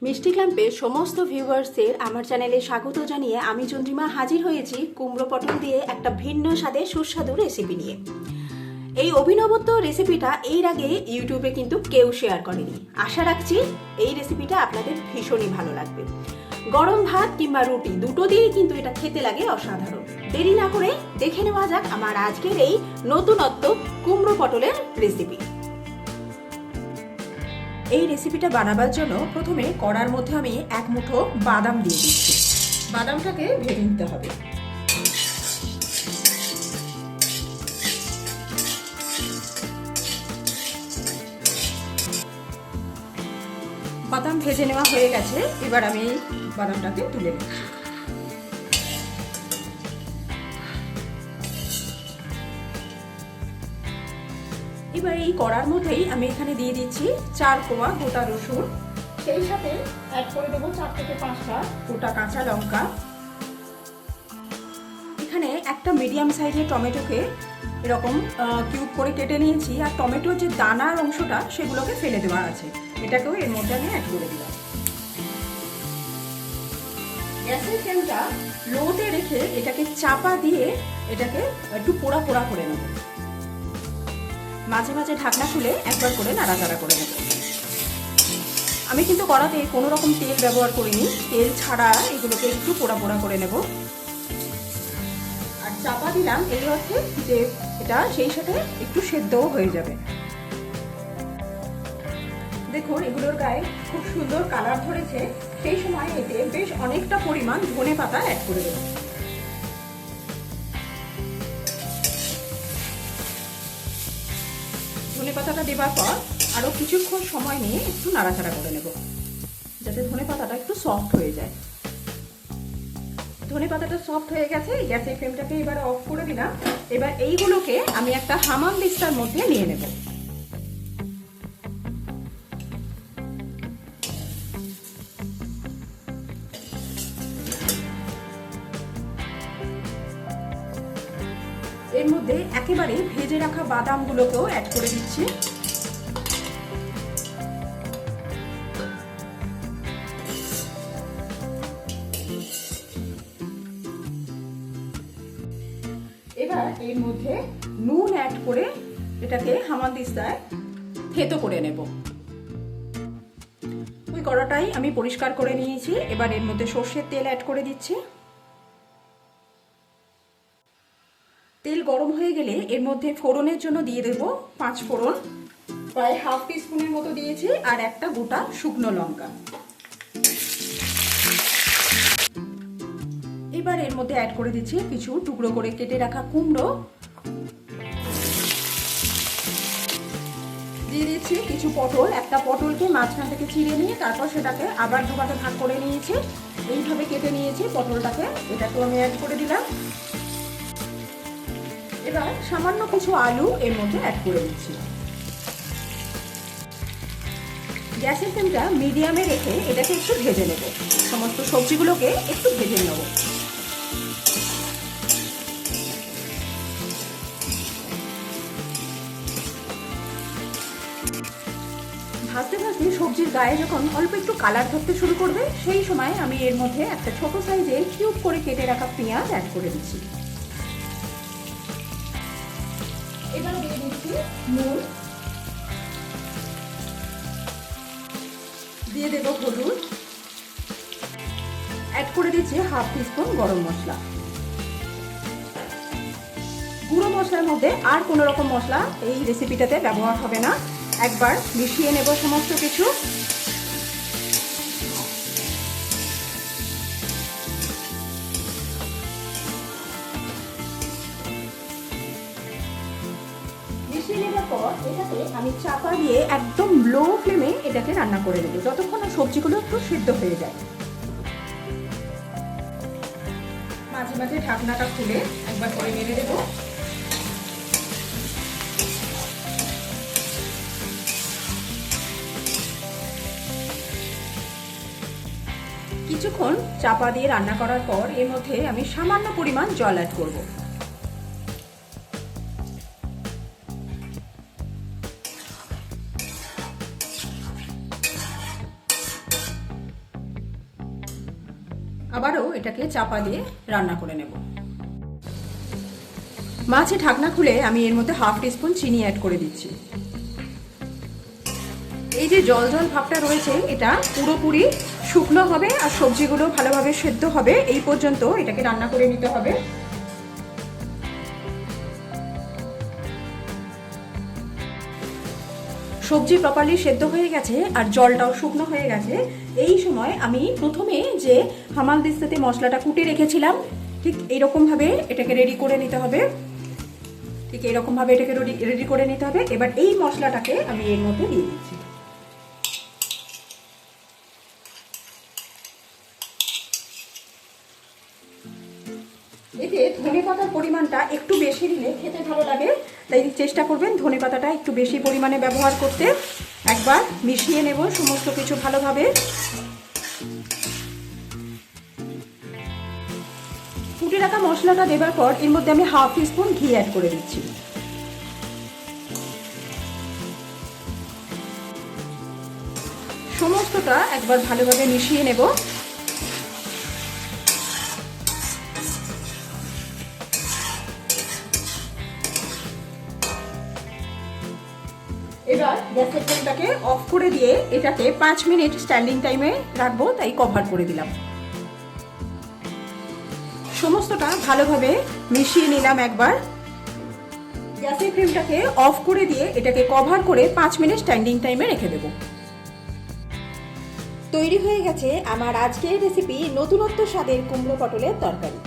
মিষ্টি ক্ল্যাম্পের সমস্ত ভিউয়ার্সদের আমার চ্যানেলে স্বাগত জানিয়ে আমি চন্দ্রিমা হাজির হয়েছি কুমড়ো পটল দিয়ে একটা ভিন্ন স্বাদের সুস্বাদু রেসিপি নিয়ে। এই অভিনবত্ব রেসিপিটা এর আগে ইউটিউবে কিন্তু কেউ শেয়ার করেনি। আশা রাখছি এই রেসিপিটা আপনাদের ভীষণই ভালো লাগবে। গরম ভাত কিংবা রুটি দুটো দিয়েই কিন্তু এটা খেতে লাগে অসাধারণ। দেরি না করে দেখে নেওয়া যাক আমার আজকের এই নতুনত্ব কুমড়ো পটলের রেসিপি। এই রেসিপিটা বানাবার জন্য প্রথমে কড়ার মধ্যে আমি এক মুঠো বাদাম দিয়ে দিচ্ছি। বাদামটাকে ভেজে নিতে হবে। বাদাম ভেজে নেওয়া হয়ে গেছে, এবার আমি বাদামটাকে তুলে নিচ্ছি। এবার এই কড়ার মধ্যেই আমি এখানে দিয়ে দিচ্ছি 4 কোয়া গোটা রসুন, সেই সাথে অ্যাড করে দেবো 4 থেকে 5টা গোটা কাঁচা লঙ্কা। এখানে একটা মিডিয়াম সাইজের টমেটোকে এরকম কিউব করে কেটে নিয়েছি, আর টমেটোর যে দানার অংশটা সেগুলোকে ফেলে দেওয়া আছে, এটাকেও এর মধ্যে আমি অ্যাড করে দিলাম। গ্যাসের ফ্লেমটা লোতে রেখে এটাকে চাপা দিয়ে এটাকে একটু পোড়া পোড়া করে নেব। মাঝে মাঝে ঢাকনা খুলে একবার করে নাড়াচাড়া করে নেব। আমি কিন্তু কড়াতে কোনো রকম তেল ব্যবহার করিনি, তেল ছাড়া এগুলোকে একটু পোড়া পোড়া করে নেব। আর চাপা দিলাম এই অর্থে যে এটা সেই সাথে একটু সেদ্ধও হয়ে যাবে। দেখুন এগুলোর গায়ে খুব সুন্দর কালার ধরেছে, সেই সময় এতে বেশ অনেকটা পরিমাণ ধনে পাতা অ্যাড করে দেব। ধনে পাতাটা দেবার পর আরো কিছুক্ষণ সময় নিয়ে একটু নাড়াচাড়া করে নেব, যাতে ধনে পাতাটা একটু সফট হয়ে যায়। ধনে পাতাটা সফট হয়ে গেছে, গ্যাসের ফ্লেমটাকে এবার অফ করে দিলাম। এবার এইগুলোকে আমি একটা হামানদিস্তার মধ্যে নিয়ে নেব। এর মধ্যে একেবারে ভেজে রাখা বাদামগুলোকেও অ্যাড করে দিচ্ছি। এবার এর মধ্যে নুন অ্যাড করে এটাকে হামানদিস্তায় থেতো করে নেব। ওই কড়াটাই আমি পরিষ্কার করে নিয়েছি। এবার এর মধ্যে সর্ষের তেল অ্যাড করে দিচ্ছি। তেল গরম হয়ে গেলে এর মধ্যে ফোড়নের জন্য দিয়ে দেব 5 ফোড়ন, প্রায় হাফ টিস্পুনের মতো দিয়েছি, আর একটা গোটা শুকনো লঙ্কা। এবার এর মধ্যে অ্যাড করে দিচ্ছি কিছু টুকরো করে কেটে রাখা কুমড়ো, দিয়ে দিচ্ছি কিছু পটল। একটা পটলকে মাঝখান থেকে চিড়ে নিয়ে তারপর সেটাকে আবার দুভাগে ভাগ করে নিয়েছি, এইভাবে কেটে নিয়েছি পটলটাকে, এটাকেও আমি অ্যাড করে দিলাম। এবার সামান্য কিছু আলু এর মধ্যে অ্যাড করে দিচ্ছি। গ্যাসের ফ্লেমটা মিডিয়ামে রেখে এটাকে একটু ভেজে নেব। সমস্ত সবজিগুলোকে একটু ভেজে নেব। ভাজতে ভাজতে সবজির গায়ে যখন অল্প একটু কালার ধরতে শুরু করবে, সেই সময় আমি এর মধ্যে একটা ছোট সাইজের কিউব করে কেটে রাখা পেঁয়াজ অ্যাড করে দিচ্ছি। এবার দিয়ে দিচ্ছি নুন, দিয়ে দেব হলুদ, অ্যাড করে দিচ্ছি হাফ টিস্পুন গরম মশলা। গুঁড়ো মশলার মধ্যে আর কোনো রকম মশলা এই রেসিপিটাতে ব্যবহার হবে না। একবার মিশিয়ে নেব সমস্ত কিছু। মিশিয়ে নেওয়ার পর এটাকে আমি চাপা দিয়ে একদম লো ফ্লেমে এটাকে রান্না করে নেব, যতক্ষণ না সবজিগুলো একটু সিদ্ধ হয়ে যায়। মাঝে মাঝে ঢাকনাটা খুলে একবার করে নেড়ে দেবো। কিছুক্ষণ চাপা দিয়ে রান্না করার পর এর মধ্যে আমি সামান্য পরিমাণ জল অ্যাড করব। আবারও এটাকে চাপা দিয়ে রান্না করে নেব। মাছে ঢাকনা খুলে আমি এর মধ্যে হাফ টিস্পুন চিনি অ্যাড করে দিচ্ছি। এই যে জল জল ভাবটা রয়েছে এটা পুরোপুরি শুকনো হবে আর সবজিগুলো ভালোভাবে সেদ্ধ হবে, এই পর্যন্ত এটাকে রান্না করে নিতে হবে। সবজি প্রপারলি সেদ্ধ হয়ে গেছে আর জলটাও শুকনো হয়ে গেছে। এই সময় আমি প্রথমে যে হামাল দিস্তাতে মশলাটা কুটে রেখেছিলাম ঠিক এইরকমভাবে এটাকে রেডি করে নিতে হবে। ঠিক এইরকমভাবে এটাকে রেডি করে নিতে হবে। এবার এই মশলাটাকে আমি এর মধ্যে দিয়ে দিচ্ছি। এতে ধনেপাতার পরিমাণটা একটু বেশি দিলে খেতে ভালো লাগে, তাই চেষ্টা করবেন ধনেপাতাটা একটু বেশি পরিমাণে ব্যবহার করতে। একবার মিশিয়ে নেব সমস্ত কিছু ভালোভাবে। কুটে রাখা মশলাটা দেবার পর এর মধ্যে আমি হাফ টিস্পুন ঘি অ্যাড করে দিচ্ছি। সমস্তটা একবার ভালোভাবে মিশিয়ে নেব। এবার গ্যাসের ফ্লেমটাকে অফ করে দিয়ে এটাকে 5 মিনিট স্ট্যান্ডিং টাইমে রাখবো, তাই কভার করে দিলাম। সমস্তটা ভালোভাবে মিশিয়ে নিলাম একবার। গ্যাসের ফ্লেমটাকে অফ করে দিয়ে এটাকে কভার করে 5 মিনিট স্ট্যান্ডিং টাইমে রেখে দেব। তৈরি হয়ে গেছে আমার আজকের রেসিপি নতুনত্ব স্বাদের কুমড়ো পটলের তরকারি।